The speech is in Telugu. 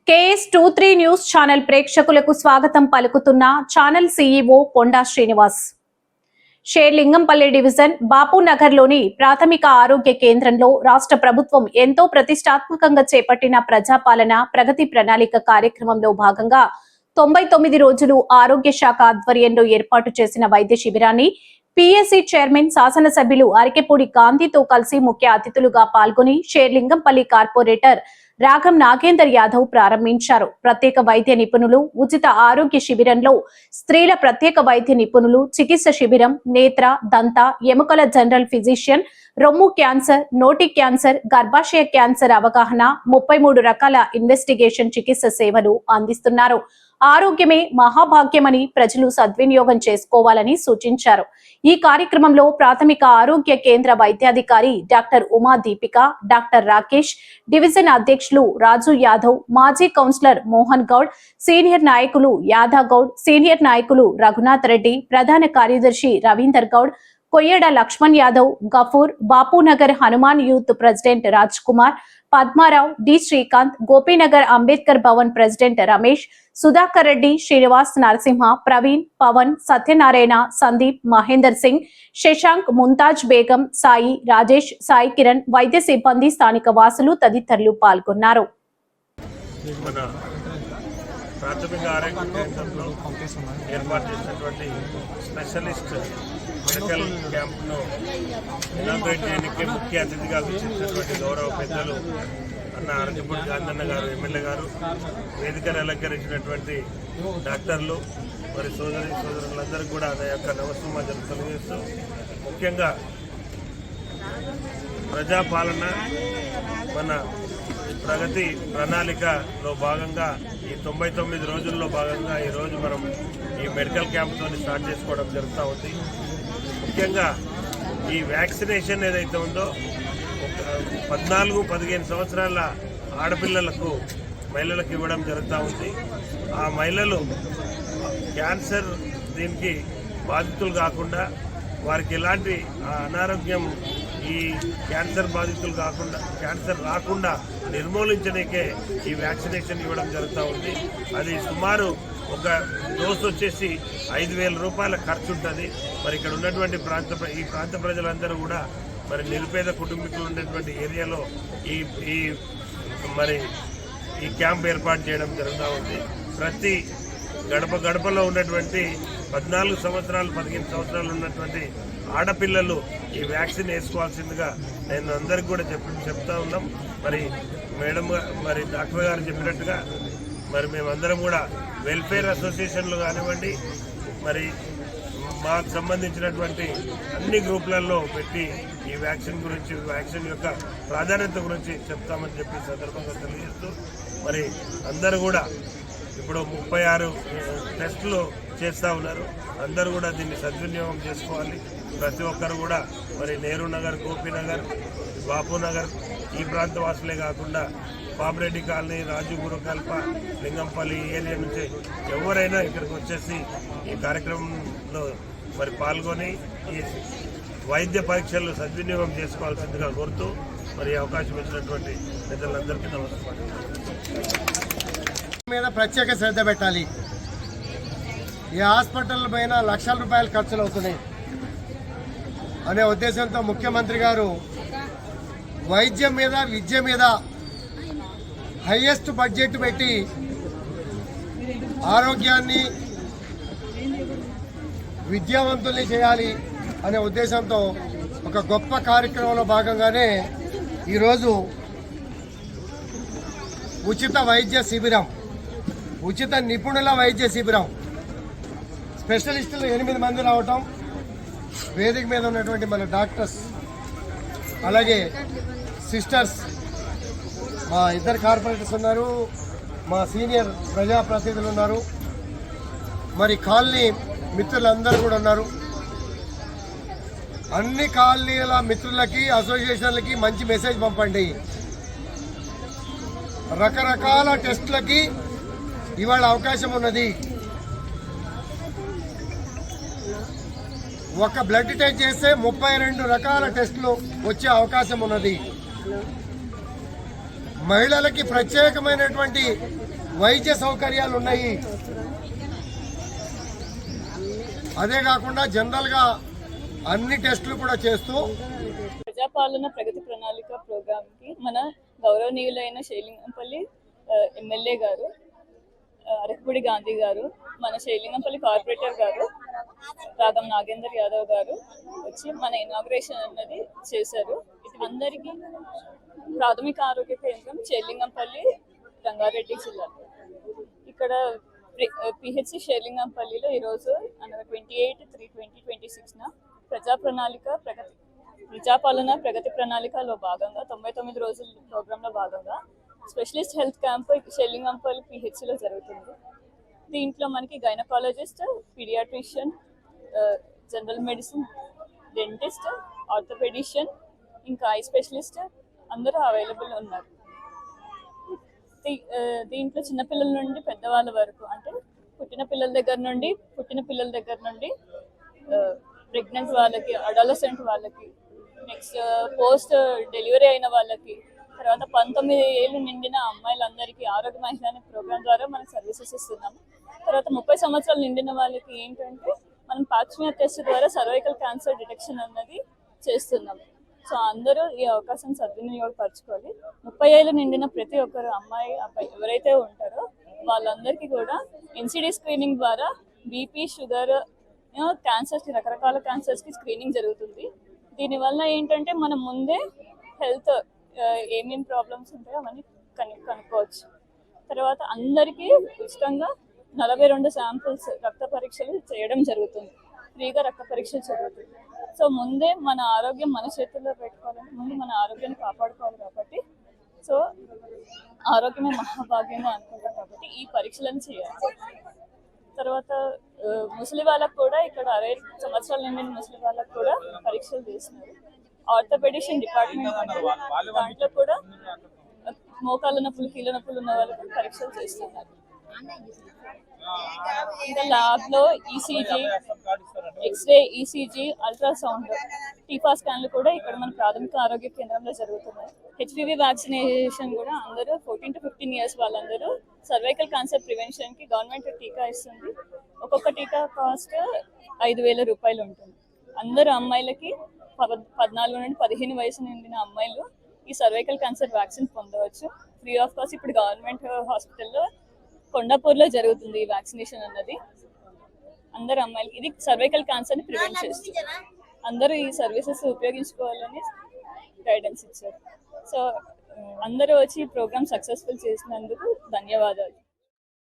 KS23 న్యూస్ ఛానల్ ప్రేక్షకులకు స్వాగతం పలుకుతున్న ఛానల్ CEO కొండా శ్రీనివాస్. షేర్లింగంపల్లి డివిజన్ బాపునగర్లోని ప్రాథమిక ఆరోగ్య కేంద్రంలో రాష్ట్ర ప్రభుత్వం ఎంతో ప్రతిష్టాత్మకంగా చేపట్టిన ప్రజాపాలన ప్రగతి ప్రణాళిక కార్యక్రమంలో భాగంగా 99 రోజులు ఆరోగ్య శాఖ ఆధ్వర్యంలో ఏర్పాటు చేసిన వైద్య శిబిరాన్ని PSC చైర్మన్ శాసనసభ్యులు అరికెపూడి గాంధీతో కలిసి ముఖ్య అతిథులుగా పాల్గొని షేర్లింగంపల్లి కార్పొరేటర్ రాఘం నాగేందర్ యాదవ్ ప్రారంభించారు. ప్రత్యేక వైద్య నిపుణులు ఉచిత ఆరోగ్య శిబిరంలో స్త్రీల ప్రత్యేక వైద్య నిపుణులు చికిత్స శిబిరం నేత్ర దంత ఎముకల జనరల్ ఫిజిషియన్ రొమ్ము క్యాన్సర్ నోటి క్యాన్సర్ గర్భాశయ క్యాన్సర్ అవగాహన 33 రకాల ఇన్వెస్టిగేషన్ చికిత్స సేవలు అందిస్తున్నారు. ఆరోగ్యమే మహాభాగ్యమని ప్రజలు సద్వినియోగం చేసుకోవాలని సూచించారు. ఈ కార్యక్రమంలో ప్రాథమిక ఆరోగ్య కేంద్ర వైద్యాధికారి doctor Uma Deepika, doctor Rakesh, division అధ్యక్షులు రాజు యాదవ్, మాజీ కౌన్సిలర్ మోహన్ గౌడ్, సీనియర్ నాయకులు యాదవ్ గౌడ్, సీనియర్ నాయకులు రఘునాథ్ రెడ్డి, ప్రధాన కార్యదర్శి Ravinder Goud, Koyyada Laxman Yadav, Gafoor, Bapunagar Hanuman youth president Raj Kumar, Padmarao, D Srikanth, Gopinagar Ambedkar Bhavan president Ramesh, Sudhakar Reddy, Srinivas, Narasimha, Praveen, Pavan, Satyanarayana, Sandeep, Mahender Singh, Shashank, Mumtaz Begum, Sai, Rajesh, Sai Kiran, వైద్య సిబ్బంది, స్థానిక వాసులు తదితరులు పాల్గొన్నారు. ప్రాథమిక ఆరోగ్య కేంద్రంలో ఏర్పాటు చేసినటువంటి స్పెషలిస్ట్ మెడికల్ క్యాంప్ను ఇనాగ్రేట్ చేయడానికి ముఖ్య అతిథిగా విచ్చేసినటువంటి గౌరవ పెద్దలు అన్న అరటిపూడి గాంధన్న గారు, ఎమ్మెల్యే గారు, వేదికను అలంకరించినటువంటి డాక్టర్లు, మరి సోదరులందరికీ కూడా నా యొక్క నమస్సుమాజలు తెలియజేస్తూ, ముఖ్యంగా ప్రజాపాలన మన ప్రగతి ప్రణాళికలో భాగంగా ఈ 99 రోజుల్లో భాగంగా ఈరోజు మనం ఈ మెడికల్ క్యాంప్తో స్టార్ట్ చేసుకోవడం జరుగుతూ ఉంది. ముఖ్యంగా ఈ వ్యాక్సినేషన్ ఏదైతే ఉందో 14-15 సంవత్సరాల ఆడపిల్లలకు మహిళలకు ఇవ్వడం జరుగుతూ ఉంది. ఆ మహిళలు క్యాన్సర్ దీనికి బాధితులు కాకుండా, వారికి ఎలాంటి అనారోగ్యం ఈ క్యాన్సర్ బాధితులు కాకుండా, క్యాన్సర్ రాకుండా నిర్మూలించడానికే ఈ వ్యాక్సినేషన్ ఇవ్వడం జరుగుతూ ఉంది. అది సుమారు ఒక డోసు వచ్చేసి 5,000 రూపాయల ఖర్చు ఉంటుంది. మరి ఇక్కడ ఉన్నటువంటి ఈ ప్రాంత ప్రజలందరూ కూడా మరి నిరుపేద కుటుంబీకులు ఉన్నటువంటి ఏరియాలో ఈ క్యాంప్ ఏర్పాటు చేయడం జరుగుతూ ఉంది. ప్రతి గడపలో ఉన్నటువంటి 14 సంవత్సరాలు 15 సంవత్సరాలు ఉన్నటువంటి ఆడపిల్లలు ఈ వ్యాక్సిన్ వేసుకోవాల్సిందిగా నేను అందరికి కూడా చెప్తా ఉన్నాం. మరి మేడం మరి డాక్టర్ గారు చెప్పినట్టుగా మరి మేమందరం కూడా వెల్ఫేర్ అసోసియేషన్లు కానివ్వండి, మరి మాకు సంబంధించినటువంటి అన్ని గ్రూపులలో పెట్టి ఈ వ్యాక్సిన్ గురించి, వ్యాక్సిన్ యొక్క ప్రాధాన్యత గురించి చెప్తామని చెప్పి సందర్భంగా తెలియజేస్తూ, మరి అందరూ కూడా ఇప్పుడు 36 టెస్టులు చేస్తూ ఉన్నారు. అందరూ కూడా దీన్ని సద్వినియోగం చేసుకోవాలి. ప్రతి ఒక్కరు కూడా మరి నెహ్రూ నగర్, గోపీనగర్, బాపునగర్ ఈ ప్రాంత వాసులే కాకుండా పాపిరెడ్డి కాలనీ, రాజు గురుకల్ప, లింగంపల్లి ఏరియా నుంచి ఎవరైనా ఇక్కడికి వచ్చేసి ఈ కార్యక్రమంలో మరి పాల్గొని ఈ వైద్య పరీక్షలు సద్వినియోగం చేసుకోవాల్సిందిగా కోరుతూ మరి అవకాశం ఇచ్చినటువంటి పెద్దలందరికీ నమస్కారం. మీద ప్రత్యేక శ్రద్ధ పెట్టాలి. ఈ హాస్పిటల్ పైన లక్షల రూపాయలు ఖర్చులు అవుతున్నాయి అనే ఉద్దేశంతో ముఖ్యమంత్రి గారు వైద్యం మీద, విద్య మీద హైయెస్ట్ బడ్జెట్ పెట్టి ఆరోగ్యాన్ని విద్యావంతుల్ని చేయాలి అనే ఉద్దేశంతో ఒక గొప్ప కార్యక్రమంలో భాగంగానే ఈరోజు ఉచిత వైద్య శిబిరం, ఉచిత నిపుణుల వైద్య శిబిరం, స్పెషలిస్టులు 8 మంది రావటం, వేదిక మీద ఉన్నటువంటి మన డాక్టర్స్, అలాగే సిస్టర్స్, మా 2 కార్పొరేటర్స్ ఉన్నారు, మా సీనియర్ ప్రజాప్రతినిధులు ఉన్నారు, మరి కాలనీ మిత్రులందరూ కూడా ఉన్నారు. అన్ని కాలనీల మిత్రులకి, అసోసియేషన్లకి మంచి మెసేజ్ పంపండి. రకరకాల టెస్టులకి ఇవాళ అవకాశం ఉన్నది. ఒక బ్లడ్ టెస్ట్ చేస్తే 32 రకాల టెస్టులు వచ్చే అవకాశం ఉన్నది. మహిళలకి ప్రత్యేకమైనటువంటి వైద్య సౌకర్యాలు ఉన్నాయి. అదే కాకుండా జనరల్గా అన్ని టెస్టులు కూడా చేస్తూ ప్రజాపాలన ప్రగతి ప్రణాళిక ప్రోగ్రామ్ కి మన గౌరవనీయులైన శైలింగంపల్లి ఎమ్మెల్యే గారు అరకపూడి గాంధీ గారు, మన శైలింగంపల్లి కార్పొరేటర్ గారు రాగం నాగేందర్ యాదవ్ గారు వచ్చి మన ఇనాగ్రేషన్ అన్నది చేశారు. ఇది అందరికీ ప్రాథమిక ఆరోగ్య కేంద్రం శైలింగంపల్లి రంగారెడ్డి జిల్లా. ఇక్కడ పిహెచ్సి షేర్లింగంపల్లిలో ఈరోజు అనగా 28/3/2026 ప్రజాపాలన ప్రగతి ప్రణాళికలో భాగంగా 99 రోజుల ప్రోగ్రాంలో భాగంగా స్పెషలిస్ట్ హెల్త్ క్యాంప్ షేర్లింగంపల్లి పిహెచ్సిలో జరుగుతుంది. దీంట్లో మనకి gynaecologist, paediatrician, general medicine, dentist, orthopedician, ఇంకా ఐ స్పెషలిస్ట్ అందరూ అవైలబుల్ ఉన్నారు. దీంట్లో చిన్నపిల్లల నుండి పెద్దవాళ్ళ వరకు, అంటే పుట్టిన పిల్లల దగ్గర నుండి ప్రెగ్నెంట్ వాళ్ళకి, అడాలసెంట్ వాళ్ళకి, నెక్స్ట్ పోస్ట్ డెలివరీ అయిన వాళ్ళకి, తర్వాత 19 ఏళ్ళు నిండిన అమ్మాయిలందరికీ ఆరోగ్య మహిళ అనే ప్రోగ్రామ్ ద్వారా మనం సర్వీసెస్ ఇస్తున్నాము. తర్వాత 30 సంవత్సరాలు నిండిన వాళ్ళకి ఏంటంటే మనం పాప్స్మియర్ టెస్ట్ ద్వారా సర్వైకల్ క్యాన్సర్ డిటెక్షన్ అన్నది చేస్తున్నాము. సో అందరూ ఈ అవకాశం సద్వినియోగపరచుకోవాలి. 30 ఏళ్ళు నిండిన ప్రతి ఒక్కరు అమ్మాయి అబ్బాయి ఎవరైతే ఉంటారో వాళ్ళందరికీ కూడా ఎన్సిడి స్క్రీనింగ్ ద్వారా బీపీ, షుగర్, క్యాన్సర్స్కి, రకరకాల క్యాన్సర్స్కి స్క్రీనింగ్ జరుగుతుంది. దీనివల్ల ఏంటంటే మనం ముందే హెల్త్ ఏమేమి ప్రాబ్లమ్స్ ఉంటాయో అవన్నీ కనుక్కోవచ్చు. తర్వాత అందరికీ ఉచితంగా 42 శాంపిల్స్ రక్త పరీక్షలు చేయడం జరుగుతుంది. ఫ్రీగా రక్త పరీక్షలు జరుగుతుంది. సో ముందే మన ఆరోగ్యం మన చేతుల్లో పెట్టుకోవాలంటే ముందు మన ఆరోగ్యాన్ని కాపాడుకోవాలి. కాబట్టి సో ఆరోగ్యమే మహాభాగ్యంగా అనుకుంటాం కాబట్టి ఈ పరీక్షలను చేయాలి. తర్వాత ముసలి వాళ్ళకు కూడా ఇక్కడ 60 సంవత్సరాల నిండిన ముసలి వాళ్ళకు కూడా పరీక్షలు చేస్తున్నారు. ఆర్థోపెడిషన్ డిపార్ట్మెంట్ దాంట్లో కూడా మోకాళ్ళ నొప్పులు, కీళ్ళ నొప్పులు ఉన్న వాళ్ళకి పరీక్షలు చేస్తున్నారు. ఇంకా ల్యాబ్ లో ECG, X ray, ECG, ultrasound, TIFFA స్కాన్లు కూడా ఇక్కడ మన ప్రాథమిక ఆరోగ్య కేంద్రంలో జరుగుతున్నాయి. హెచ్పివి వ్యాక్సినేషన్ కూడా అందరూ 14 to 15 years వాళ్ళందరూ సర్వైకల్ క్యాన్సర్ ప్రివెన్షన్ కి గవర్నమెంట్ టీకా ఇస్తుంది. ఒక్కొక్క టీకా కాస్ట్ 5,000 రూపాయలు ఉంటుంది. అందరూ అమ్మాయిలకి 14 నుండి 15 వయసు నిండిన అమ్మాయిలు ఈ సర్వైకల్ క్యాన్సర్ వ్యాక్సిన్ పొందవచ్చు ఫ్రీ ఆఫ్ కాస్ట్. ఇప్పుడు గవర్నమెంట్ హాస్పిటల్లో కొండాపూర్లో జరుగుతుంది ఈ వ్యాక్సినేషన్ అన్నది. అందరు అమ్మాయిలకి ఇది సర్వైకల్ క్యాన్సర్ని ప్రివెంట్ చేస్తుంది. అందరూ ఈ సర్వీసెస్ ఉపయోగించుకోవాలని గైడెన్స్ ఇచ్చారు. సో అందరూ వచ్చి ఈ ప్రోగ్రామ్ సక్సెస్ఫుల్ చేసినందుకు ధన్యవాదాలు.